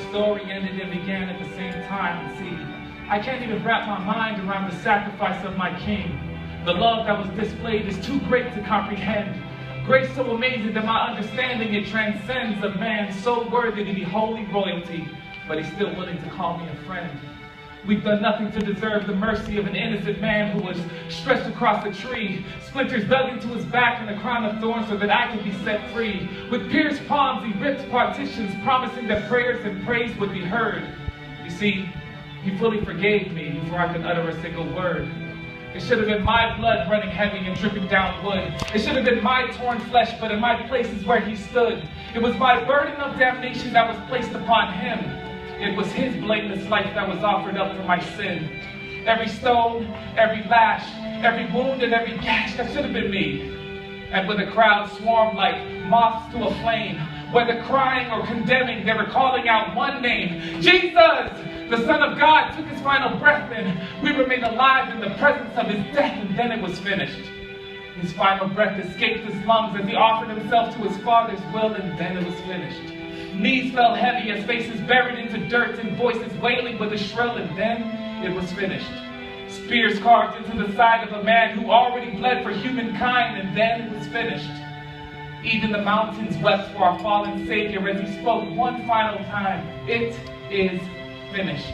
story ended and began at the same time. And see, I can't even wrap my mind around the sacrifice of my King. The love that was displayed is too great to comprehend. Grace so amazing that my understanding it transcends a man so worthy to be holy royalty, but he's still willing to call me a friend. We've done nothing to deserve the mercy of an innocent man who was stretched across a tree, splinters dug into his back and a crown of thorns so that I could be set free. With pierced palms, he ripped partitions, promising that prayers and praise would be heard. You see, he fully forgave me before I could utter a single word. It should have been my blood running heavy and dripping down wood. It should have been my torn flesh, but in my place is where he stood. It was my burden of damnation that was placed upon him. It was his blameless life that was offered up for my sin. Every stone, every lash, every wound, and every gash, that should have been me. And when the crowd swarmed like moths to a flame, whether crying or condemning, they were calling out one name, Jesus! The Son of God took his final breath, and we remained alive in the presence of his death, and then it was finished. His final breath escaped his lungs as he offered himself to his Father's will, and then it was finished. Knees fell heavy as faces buried into dirt and voices wailing with a shrill, and then it was finished. Spears carved into the side of a man who already bled for humankind, and then it was finished. Even the mountains wept for our fallen Savior as he spoke one final time, "It is finished."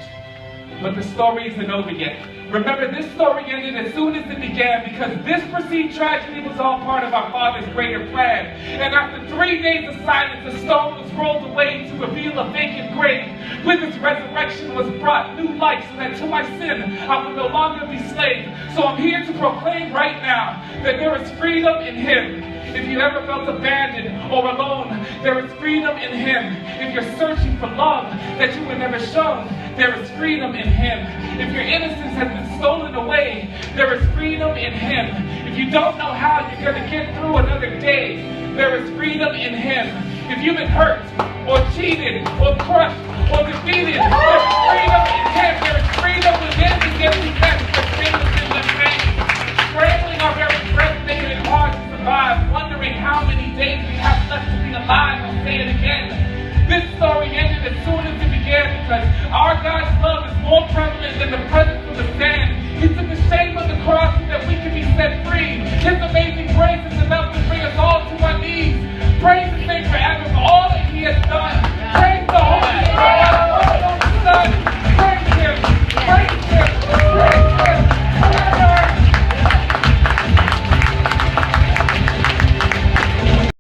But the story isn't over yet. Remember, this story ended as soon as it began because this perceived tragedy was all part of our Father's greater plan. And after 3 days of silence, a stone was rolled away to reveal a vacant grave. With his resurrection was brought new life so that to my sin I will no longer be slave. So I'm here to proclaim right now that there is freedom in him. If you ever felt abandoned or alone, there is freedom in him. If you're searching for love that you were never shown, there is freedom in him. If your innocence has been stolen away, there is freedom in him. If you don't know how you're going to get through another day, there is freedom in him. If you've been hurt or cheated or crushed or defeated, there is freedom in him. There is freedom within the empty nest. There's freedom in the pain. Trailing our very breath.